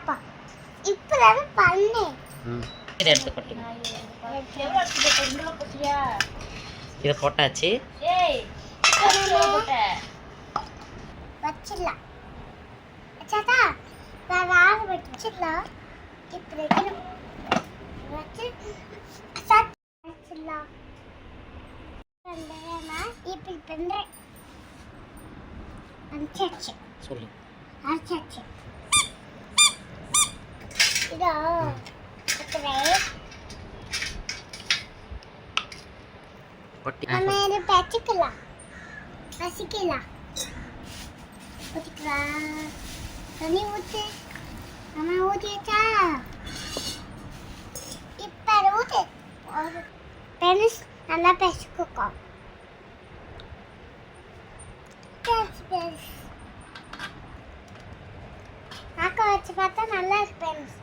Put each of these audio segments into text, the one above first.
பாப்பா இப்பதான் பண்ணேன். இதை எடுத்து கொட்டுங்க. இதை போட்டாச்சு. வச்சிடலாம். அச்சாதா வேற ஆறு வச்சிடலாம். இப்படி வச்சு வச்சிடலாம். இப்படி பண்றேன். அரைச்சாச்சு. சொல்லு. அரைச்சாச்சு. இதோ நம்ம இதை பச்சிக்கலாம். பசிக்கலாம். ஊற்றிக்கலாம். தண்ணி ஊற்று. நம்ம ஊற்றியாச்சா? இப்போ ஊற்று. பெருசு நல்லா பெசுக்குக்கோ. ஆக்க வச்சு பார்த்தா நல்லா இருக்கு பெருசு.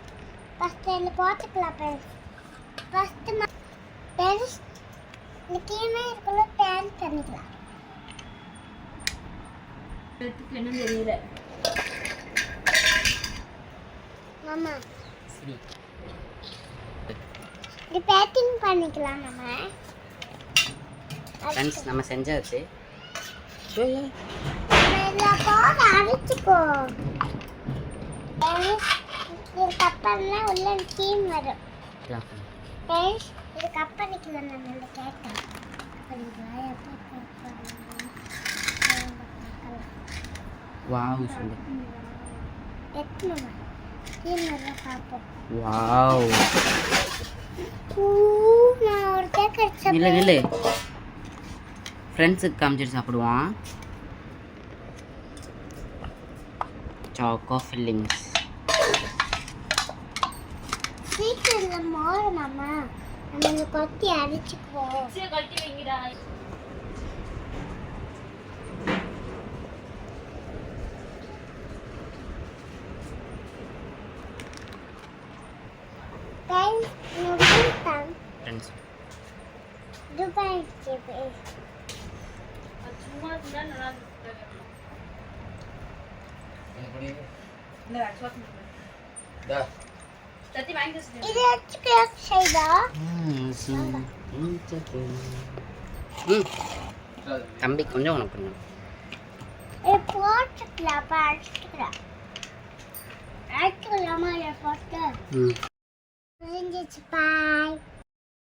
ஃபஸ்ட்டு இதில் போட்டுக்கலாம் பெருசு. ஃபஸ்ட்டு பெருசு இந்த கீழே இருக்குள்ள டேன் பண்ணிக்கலாம். என்ன தெரியல மாமா சரி. இது பேக்கிங் பண்ணிக்கலாம். நம்ம ஃப்ரெண்ட்ஸ் நம்ம செஞ்சாச்சு. இதில் போட்டு அரைச்சிக்கோ. இதுக்கப்புறம்லாம் உள்ள டீம் வரும். இதுக்கப்புறம் நிற்கலாம். நம்ம இந்த கேட்டோம் வாவ் சொல்லு. எத்தனை டீம் வர பார்ப்போம். வாவ் நான் ஒரு கேக் அடிச்சேன். இல்லை இல்லை ஃப்ரெண்ட்ஸுக்கு காமிச்சிட்டு சாப்பிடுவான். Choco fillings. சீக்கிரம் மோர் மாமா. நம்ம இந்த கொத்தி அரைச்சிக்குவோம். கட்டி வைங்கடா. ஃப்ரெண்ட்ஸ் துபாய் சிப் சும்மா இருந்தா நல்லா இருக்கு. இந்த வாட்ஸ்அப் டா தத்தி வாங்கி வச்சிரு. இது வச்சு கேக் செய்தா? தம்பி கொஞ்சம் உனக்கு கொஞ்சம் இது போட்டுக்கலாம். அரைச்சிக்கலாம். அரைச்சிக்கலாமா? இல்லை போட்டு செஞ்சிச்சு. பாய்.